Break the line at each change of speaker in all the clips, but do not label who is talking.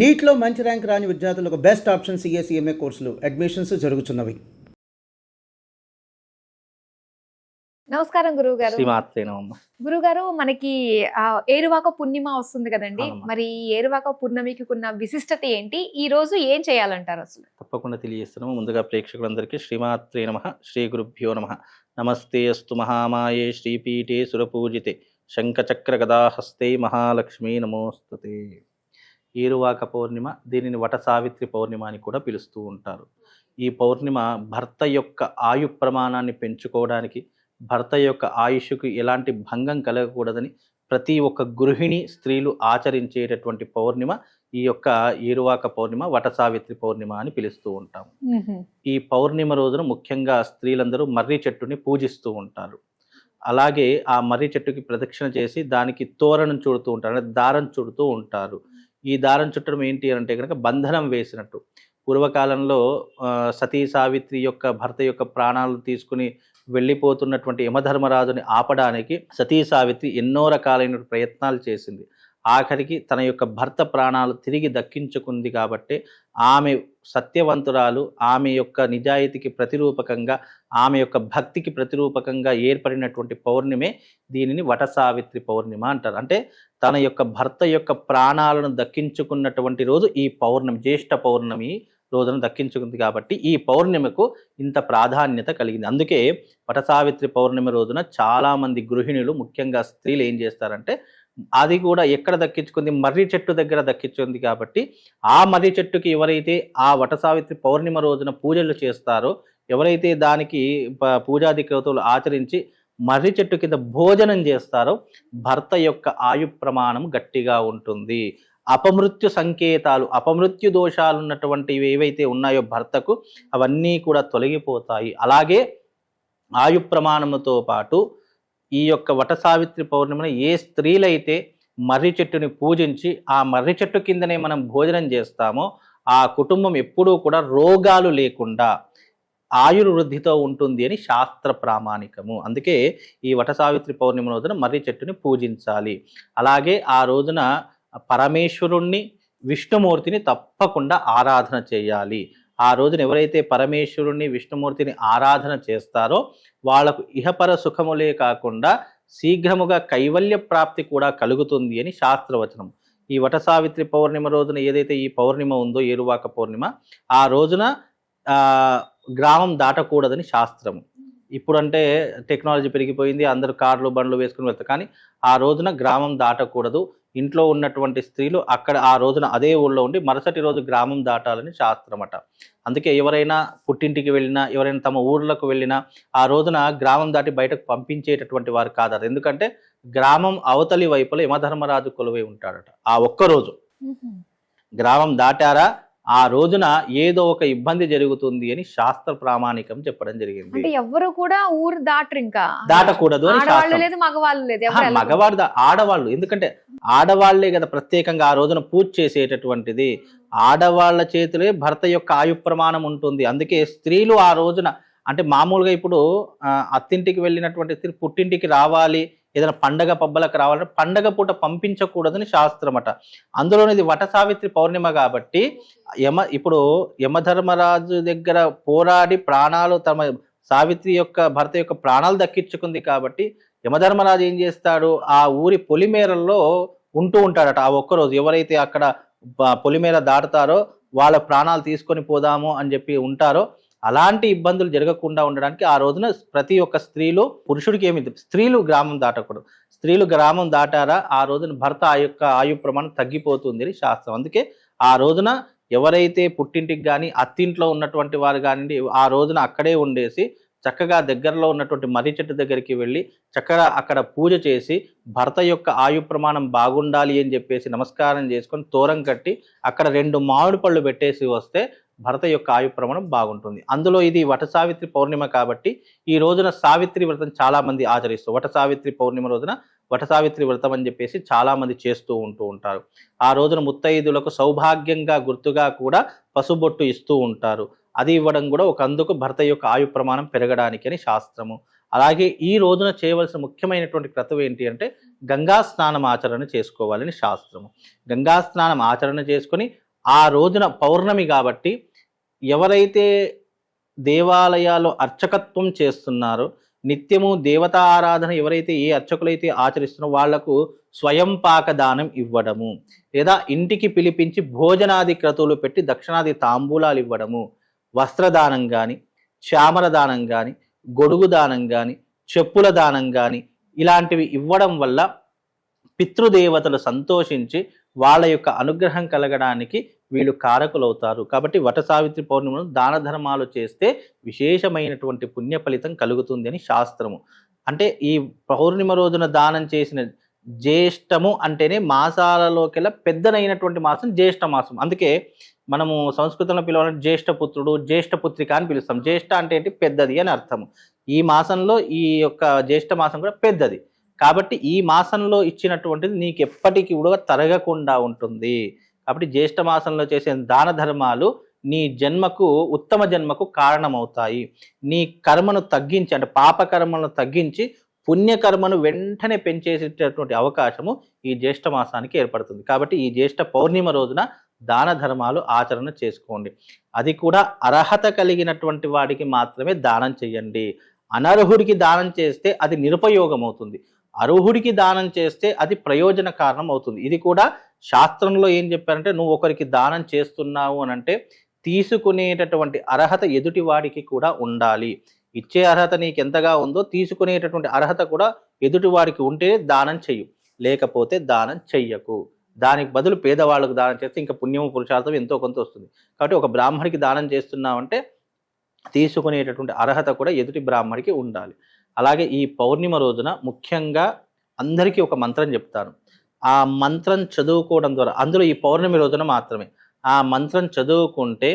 నీట్లో మంచి ర్యాంక్ రాని విద్యార్థులకు బెస్ట్ ఆప్షన్ సిఎస్ఈఎంఏ కోర్సులు అడ్మిషన్స్ జరుగుతున్నవి.
నమస్కారం గురువు గారు. గురుగారు, మనకి ఏరువాక పూర్ణిమ వస్తుంది కదండి. మరి ఏరువాక పూర్ణమికి ఉన్న విశిష్టత ఏంటి? ఈ రోజు ఏం చేయాలంటారు అసలు?
తప్పకుండా తెలియజేస్తున్నాము. ముందుగా ప్రేక్షకులందరికీ శ్రీమాత్రే నమః, శ్రీ గురుభ్యో నమః. నమస్తే అస్తు మహామాయే శ్రీపీఠే సురపూజితే శంఖచక్ర గదాహస్తే మహాలక్ష్మీ నమోస్తుతే. ఏరువాక పౌర్ణిమ, దీనిని వట సావిత్రి పౌర్ణిమ అని కూడా పిలుస్తూ ఉంటారు. ఈ పౌర్ణిమ భర్త యొక్క ఆయు ప్రమాణాన్ని పెంచుకోవడానికి, భర్త యొక్క ఆయుష్కు ఎలాంటి భంగం కలగకూడదని ప్రతి ఒక్క గృహిణి స్త్రీలు ఆచరించేటటువంటి పౌర్ణిమ ఈ యొక్క ఏరువాక పౌర్ణిమ, వట సావిత్రి పౌర్ణిమ అని పిలుస్తూ ఉంటాము. ఈ పౌర్ణిమ రోజున ముఖ్యంగా స్త్రీలందరూ మర్రి చెట్టుని పూజిస్తూ ఉంటారు. అలాగే ఆ మర్రి చెట్టుకి ప్రదక్షిణ చేసి దానికి తోరణం చుడుతూ ఉంటారు, అంటే దారం చుడుతూ ఉంటారు. ఈ దారం చుట్టడం ఏంటి అంటే కనుక బంధనం వేసినట్టు. పూర్వకాలంలో సతీ సావిత్రి యొక్క భర్త యొక్క ప్రాణాలు తీసుకుని వెళ్ళిపోతున్నటువంటి యమధర్మరాజుని ఆపడానికి సతీ సావిత్రి ఎన్నో రకాలైన ప్రయత్నాలు చేసింది. ఆఖరికి తన యొక్క భర్త ప్రాణాలు తిరిగి దక్కించుకుంది. కాబట్టి ఆమె సత్యవంతురాలు, ఆమె యొక్క నిజాయితీకి ప్రతిరూపకంగా, ఆమె యొక్క భక్తికి ప్రతిరూపకంగా ఏర్పడినటువంటి పౌర్ణిమే దీనిని వట సావిత్రి పౌర్ణిమ అంటారు. అంటే తన యొక్క భర్త యొక్క ప్రాణాలను దక్కించుకున్నటువంటి రోజు ఈ పౌర్ణమి, జ్యేష్ఠ పౌర్ణమి రోజున దక్కించుకుంది. కాబట్టి ఈ పౌర్ణిమకు ఇంత ప్రాధాన్యత కలిగింది. అందుకే వట సావిత్రి పౌర్ణమి రోజున చాలామంది గృహిణులు, ముఖ్యంగా స్త్రీలు ఏం చేస్తారంటే, అది కూడా ఎక్కడ దక్కించుకుంది, మర్రి చెట్టు దగ్గర దక్కించుకుంది. కాబట్టి ఆ మర్రి చెట్టుకి ఎవరైతే ఆ వట సావిత్రి పౌర్ణిమ రోజున పూజలు చేస్తారో, ఎవరైతే దానికి పూజాది క్రతువులు ఆచరించి మర్రి చెట్టు కింద భోజనం చేస్తారో, భర్త యొక్క ఆయు ప్రమాణం గట్టిగా ఉంటుంది. అపమృత్యు సంకేతాలు, అపమృత్యు దోషాలు ఉన్నటువంటివి ఏవైతే ఉన్నాయో భర్తకు, అవన్నీ కూడా తొలగిపోతాయి. అలాగే ఆయు ప్రమాణముతో పాటు ఈ యొక్క వట సావిత్రి పౌర్ణిమను ఏ స్త్రీలైతే మర్రి చెట్టుని పూజించి ఆ మర్రి చెట్టు కిందనే మనం భోజనం చేస్తామో, ఆ కుటుంబం ఎప్పుడూ కూడా రోగాలు లేకుండా ఆయుర్వృద్ధితో ఉంటుంది అని శాస్త్ర ప్రామాణికము. అందుకే ఈ వట సావిత్రి పౌర్ణిమ రోజున మర్రి చెట్టుని పూజించాలి. అలాగే ఆ రోజున పరమేశ్వరుణ్ణి, విష్ణుమూర్తిని తప్పకుండా ఆరాధన చేయాలి. ఆ రోజున ఎవరైతే పరమేశ్వరుణ్ణి, విష్ణుమూర్తిని ఆరాధన చేస్తారో వాళ్లకు ఇహపర సుఖములే కాకుండా శీఘ్రముగా కైవల్య ప్రాప్తి కూడా కలుగుతుంది అని శాస్త్రవచనం. ఈ వట సావిత్రి పౌర్ణిమ రోజున ఏదైతే ఈ పౌర్ణిమ ఉందో, ఏరువాక పౌర్ణిమ, ఆ రోజున గ్రామం దాటకూడదని శాస్త్రము. ఇప్పుడంటే టెక్నాలజీ పెరిగిపోయింది, అందరూ కార్లు బండ్లు వేసుకుని వెళ్తారు. కానీ ఆ రోజున గ్రామం దాటకూడదు. ఇంట్లో ఉన్నటువంటి స్త్రీలు అక్కడ ఆ రోజున అదే ఊళ్ళో ఉండి మరుసటి రోజు గ్రామం దాటాలని శాస్త్రమట. అందుకే ఎవరైనా పుట్టింటికి వెళ్ళినా, ఎవరైనా తమ ఊర్లకు వెళ్ళినా ఆ రోజున గ్రామం దాటి బయటకు పంపించేటటువంటి వారు కాదట. ఎందుకంటే గ్రామం అవతలి వైపులో యమధర్మరాజు కొలువై ఉంటాడట. ఆ ఒక్కరోజు గ్రామం దాటారా, ఆ రోజున ఏదో ఒక ఇబ్బంది జరుగుతుంది అని శాస్త్ర ప్రామాణికం చెప్పడం జరిగింది.
అంటే ఎవరు కూడా ఊరు దాటరు, ఇంకా
దాటకూడదు అని
మగవాళ్ళు లేదు,
మగవాడు ఆడవాళ్ళు. ఎందుకంటే ఆడవాళ్లే కదా ప్రత్యేకంగా ఆ రోజున పూజ చేసేటటువంటిది. ఆడవాళ్ల చేతులే భర్త యొక్క ఆయు ప్రమాణం ఉంటుంది. అందుకే స్త్రీలు ఆ రోజున, అంటే మామూలుగా ఇప్పుడు అత్తింటికి వెళ్ళినటువంటి స్త్రీ పుట్టింటికి రావాలి, ఏదైనా పండగ పబ్బలకు రావాలంటే పండగ పూట పంపించకూడదని శాస్త్రమట. అందులోనిది వట సావిత్రి పౌర్ణిమ కాబట్టి ఇప్పుడు యమధర్మరాజు దగ్గర పోరాడి ప్రాణాలు, తమ సావిత్రి యొక్క భర్త యొక్క ప్రాణాలు దక్కించుకుంది. కాబట్టి యమధర్మరాజు ఏం చేస్తాడు, ఆ ఊరి పొలిమేరల్లో ఉంటూ ఉంటాడట. ఆ ఒక్కరోజు ఎవరైతే అక్కడ పొలిమేర దాటుతారో వాళ్ళ ప్రాణాలు తీసుకొని పోదాము అని చెప్పి ఉంటారో, అలాంటి ఇబ్బందులు జరగకుండా ఉండడానికి ఆ రోజున ప్రతి ఒక్క స్త్రీలు, పురుషుడికి ఏమి, స్త్రీలు గ్రామం దాటకూడదు. స్త్రీలు గ్రామం దాటారా ఆ రోజున భర్త ఆ యొక్క ఆయు ప్రమాణం తగ్గిపోతుంది అని శాస్త్రం. అందుకే ఆ రోజున ఎవరైతే పుట్టింటికి కానీ అత్తింట్లో ఉన్నటువంటి వారు కానివ్వండి, ఆ రోజున అక్కడే ఉండేసి చక్కగా దగ్గరలో ఉన్నటువంటి మర్రి చెట్టు దగ్గరికి వెళ్ళి చక్కగా అక్కడ పూజ చేసి భర్త యొక్క ఆయు ప్రమాణం బాగుండాలి అని చెప్పేసి నమస్కారం చేసుకొని తోరం కట్టి అక్కడ 2 మామిడి పళ్ళు పెట్టేసి వస్తే భర్త యొక్క ఆయు ప్రమాణం బాగుంటుంది. అందులో ఇది వట సావిత్రి పౌర్ణిమ కాబట్టి ఈ రోజున సావిత్రి వ్రతం చాలా మంది ఆచరిస్తారు. వట సావిత్రి పౌర్ణిమ రోజున వట సావిత్రి వ్రతం అని చెప్పేసి చాలా మంది చేస్తూ ఉంటారు. ఆ రోజున ముత్తైదులకు సౌభాగ్యంగా గుర్తుగా కూడా పసుబొట్టు ఇస్తూ ఉంటారు. అది ఇవ్వడం కూడా ఒక అందుకు భర్త యొక్క ఆయు ప్రమాణం పెరగడానికి అని శాస్త్రము. అలాగే ఈ రోజున చేయవలసిన ముఖ్యమైనటువంటి క్రతువు ఏంటి అంటే గంగా స్నానం ఆచరణ చేసుకోవాలని శాస్త్రము. గంగా స్నానం ఆచరణ చేసుకొని ఆ రోజున పౌర్ణమి కాబట్టి ఎవరైతే దేవాలయాల్లో అర్చకత్వం చేస్తున్నారో, నిత్యము దేవతా ఆరాధన ఎవరైతే ఏ అర్చకులైతే ఆచరిస్తున్నారో వాళ్లకు స్వయం పాక దానం ఇవ్వడము, లేదా ఇంటికి పిలిపించి భోజనాది క్రతువులు పెట్టి దక్షిణాది తాంబూలాలు ఇవ్వడము, వస్త్రదానం కానీ, చామర దానం కానీ, గొడుగు దానం కానీ, చెప్పుల దానం కానీ ఇలాంటివి ఇవ్వడం వల్ల పితృదేవతలు సంతోషించి వాళ్ళ యొక్క అనుగ్రహం కలగడానికి వీళ్ళు కారకులవుతారు. కాబట్టి వట సావిత్రి పౌర్ణిమను దాన ధర్మాలు చేస్తే విశేషమైనటువంటి పుణ్య ఫలితం కలుగుతుంది అని శాస్త్రము. అంటే ఈ పౌర్ణిమ రోజున దానం చేసిన జ్యేష్టము అంటేనే మాసాలలోకెల్లా పెద్దనైనటువంటి మాసం జ్యేష్ఠ మాసం. అందుకే మనము సంస్కృతంలో పిలవాలంటే జ్యేష్ఠపుత్రుడు, జ్యేష్ఠపుత్రిక అని పిలుస్తాం. జ్యేష్ఠ అంటే ఏంటి? పెద్దది అని అర్థము. ఈ మాసంలో ఈ యొక్క జ్యేష్ఠ మాసం కూడా పెద్దది కాబట్టి ఈ మాసంలో ఇచ్చినటువంటిది నీకు ఎప్పటికీ కూడా తరగకుండా ఉంటుంది. కాబట్టి జ్యేష్ఠ మాసంలో చేసే దాన ధర్మాలు నీ జన్మకు, ఉత్తమ జన్మకు కారణమవుతాయి. నీ కర్మను తగ్గించి, అంటే పాప కర్మను తగ్గించి పుణ్యకర్మను వెంటనే పెంచేసేటటువంటి అవకాశము ఈ జ్యేష్ఠ మాసానికి ఏర్పడుతుంది. కాబట్టి ఈ జ్యేష్ఠ పౌర్ణిమ రోజున దాన ధర్మాలు ఆచరణ చేసుకోండి. అది కూడా అర్హత కలిగినటువంటి వాడికి మాత్రమే దానం చేయండి. అనర్హుడికి దానం చేస్తే అది నిరుపయోగం అవుతుంది. అర్హుడికి దానం చేస్తే అది ప్రయోజన కారణం అవుతుంది. ఇది కూడా శాస్త్రంలో ఏం చెప్పారంటే, నువ్వు ఒకరికి దానం చేస్తున్నావు అని అంటే తీసుకునేటటువంటి అర్హత ఎదుటి వాడికి కూడా ఉండాలి. ఇచ్చే అర్హత నీకు ఎంతగా ఉందో తీసుకునేటటువంటి అర్హత కూడా ఎదుటి వాడికి ఉంటే దానం చెయ్యు, లేకపోతే దానం చెయ్యకు. దానికి బదులు పేదవాళ్ళకు దానం చేస్తే ఇంకా పుణ్యము పురుషార్థం ఎంతో కొంత వస్తుంది. కాబట్టి ఒక బ్రాహ్మడికి దానం చేస్తున్నావంటే తీసుకునేటటువంటి అర్హత కూడా ఎదుటి బ్రాహ్మడికి ఉండాలి. అలాగే ఈ పౌర్ణిమ రోజున ముఖ్యంగా అందరికీ ఒక మంత్రం చెప్తాను. ఆ మంత్రం చదువుకోవడం ద్వారా, అందులో ఈ పౌర్ణమి రోజున మాత్రమే ఆ మంత్రం చదువుకుంటే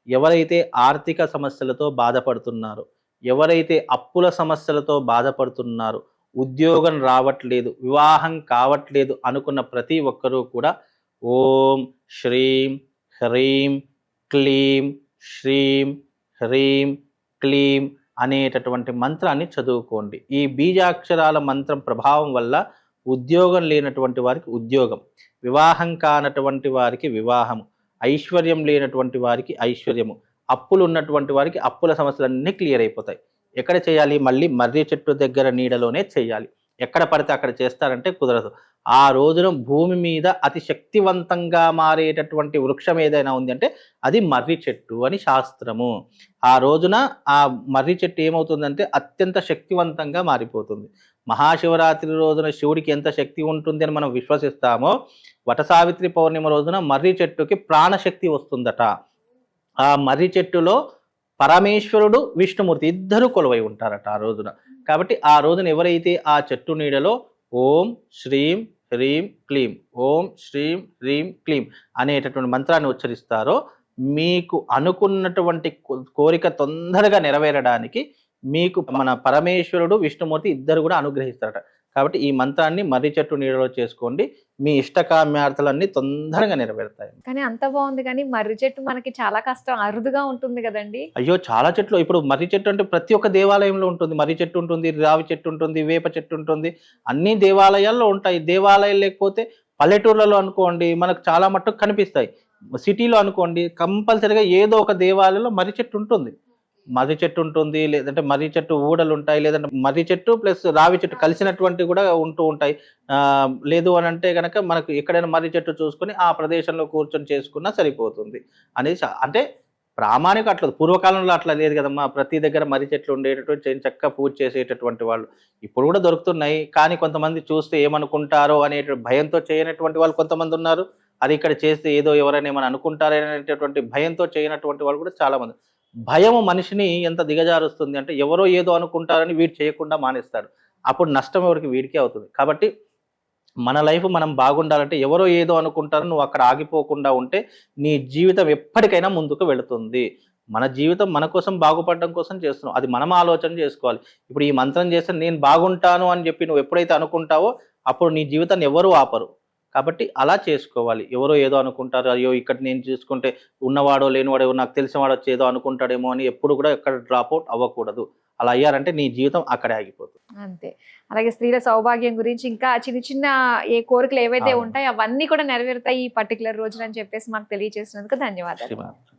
ఎవరైతే ఆర్థిక సమస్యలతో బాధపడుతున్నారో, ఎవరైతే అప్పుల సమస్యలతో బాధపడుతున్నారో, ఉద్యోగం రావట్లేదు, వివాహం కావట్లేదు అనుకున్న ప్రతి ఒక్కరూ కూడా ఓం శ్రీం హ్రీం క్లీం శ్రీం హ్రీం క్లీం అనేటటువంటి మంత్రాన్ని చదువుకోండి. ఈ బీజాక్షరాల మంత్రం ప్రభావం వల్ల ఉద్యోగం లేనటువంటి వారికి ఉద్యోగం, వివాహం కానటువంటి వారికి వివాహము, ఐశ్వర్యం లేనటువంటి వారికి ఐశ్వర్యము, అప్పులు ఉన్నటువంటి వారికి అప్పుల సమస్యలన్నీ క్లియర్ అయిపోతాయి. ఎక్కడ చేయాలి? మళ్ళీ మర్రి చెట్టు దగ్గర నీడలోనే చేయాలి. ఎక్కడ పడితే అక్కడ చేస్తారంటే కుదరదు. ఆ రోజున భూమి మీద అతి శక్తివంతంగా మారేటటువంటి వృక్షం ఏదైనా ఉంది అంటే అది మర్రి చెట్టు అని శాస్త్రము. ఆ రోజున ఆ మర్రి చెట్టు ఏమవుతుందంటే అత్యంత శక్తివంతంగా మారిపోతుంది. మహాశివరాత్రి రోజున శివుడికి ఎంత శక్తి ఉంటుంది అని మనం విశ్వసిస్తామో, వట సావిత్రి పౌర్ణిమ రోజున మర్రి చెట్టుకి ప్రాణశక్తి వస్తుందట. ఆ మర్రి చెట్టులో పరమేశ్వరుడు, విష్ణుమూర్తి ఇద్దరు కొలువై ఉంటారట ఆ రోజున. కాబట్టి ఆ రోజున ఎవరైతే ఆ చెట్టు నీడలో ఓం శ్రీం హ్రీం క్లీం, ఓం శ్రీం హ్రీం క్లీం అనేటటువంటి మంత్రాన్ని ఉచ్చరిస్తారో మీకు అనుకున్నటువంటి కోరిక తొందరగా నెరవేరడానికి మీకు మన పరమేశ్వరుడు, విష్ణుమూర్తి ఇద్దరు కూడా అనుగ్రహిస్తారట. కాబట్టి ఈ మంత్రాన్ని మర్రి చెట్టు నీడలో చేసుకోండి, మీ ఇష్టకామ్యార్థలన్నీ తొందరగా నెరవేరుతాయి.
కానీ అంత బాగుంది, కానీ మర్రి చెట్టు మనకి చాలా కష్టం, అరుదుగా ఉంటుంది కదండి.
అయ్యో, చాలా చెట్లు. ఇప్పుడు మర్రి చెట్టు అంటే ప్రతి ఒక్క దేవాలయంలో ఉంటుంది. మర్రి చెట్టు ఉంటుంది, రావి చెట్టు ఉంటుంది, వేప చెట్టు ఉంటుంది, అన్ని దేవాలయాల్లో ఉంటాయి. దేవాలయాలు లేకపోతే పల్లెటూర్లలో అనుకోండి మనకు చాలా మట్టుకు కనిపిస్తాయి. సిటీలో అనుకోండి కంపల్సరీగా ఏదో ఒక దేవాలయంలో మర్రి చెట్టు ఉంటుంది. మర్రి చెట్టు ఉంటుంది, లేదంటే మర్రి చెట్టు ఊడలు ఉంటాయి, లేదంటే మర్రి చెట్టు ప్లస్ రావి చెట్టు కలిసినటువంటివి కూడా ఉంటూ ఉంటాయి. లేదు అని అంటే కనుక మనకు ఎక్కడైనా మర్రి చెట్టు చూసుకొని ఆ ప్రదేశంలో కూర్చొని చేసుకున్నా సరిపోతుంది అనేది. అంటే ప్రామాణిక అట్లా పూర్వకాలంలో అట్లా లేదు కదమ్మా. ప్రతి దగ్గర మర్రి చెట్లు ఉండేటటువంటి చక్కగా పూజ చేసేటటువంటి వాళ్ళు ఇప్పుడు కూడా దొరుకుతున్నాయి. కానీ కొంతమంది చూస్తే ఏమనుకుంటారో అనే భయంతో చేయనటువంటి వాళ్ళు కొంతమంది ఉన్నారు. అది ఇక్కడ చేస్తే ఏదో ఎవరైనా ఏమైనా అనుకుంటారనేటటువంటి భయంతో చేయనటువంటి వాళ్ళు కూడా చాలా మంది. భయము మనిషిని ఎంత దిగజారుస్తుంది అంటే ఎవరో ఏదో అనుకుంటారని వీడు చేయకుండా మానేస్తాడు. అప్పుడు నష్టం ఎవరికి? వీడికే అవుతుంది. కాబట్టి మన లైఫ్ మనం బాగుండాలంటే ఎవరో ఏదో అనుకుంటారని నువ్వు అక్కడ ఆగిపోకుండా ఉంటే నీ జీవితం ఎప్పటికైనా ముందుకు వెళుతుంది. మన జీవితం మన కోసం బాగుపడడం కోసం చేస్తున్నాం, అది మనం ఆలోచన చేసుకోవాలి. ఇప్పుడు ఈ మంత్రం చేస్తే నేను బాగుంటాను అని చెప్పి నువ్వు ఎప్పుడైతే అనుకుంటావో అప్పుడు నీ జీవితాన్ని ఎవరు ఆపరు. కాబట్టి అలా చేసుకోవాలి. ఎవరో ఏదో అనుకుంటారు, అయ్యో ఇక్కడ నేను చూసుకుంటే ఉన్నవాడో లేనివాడో నాకు తెలిసిన వాడు వచ్చి ఏదో అనుకుంటాడేమో అని ఎప్పుడు కూడా ఎక్కడ డ్రాప్ అవుట్ అవ్వకూడదు. అలా అయ్యారంటే నీ జీవితం అక్కడే ఆగిపోతుంది.
అంతే. అలాగే స్త్రీల సౌభాగ్యం గురించి ఇంకా చిన్న చిన్న ఏ కోరికలు ఏవైతే
అవును.
ఉంటాయో అవన్నీ కూడా నెరవేరుతాయి ఈ పర్టికులర్ రోజున అని చెప్పేసి మాకు తెలియజేసినందుకు ధన్యవాదాలు.
శ్రీమాత్రే.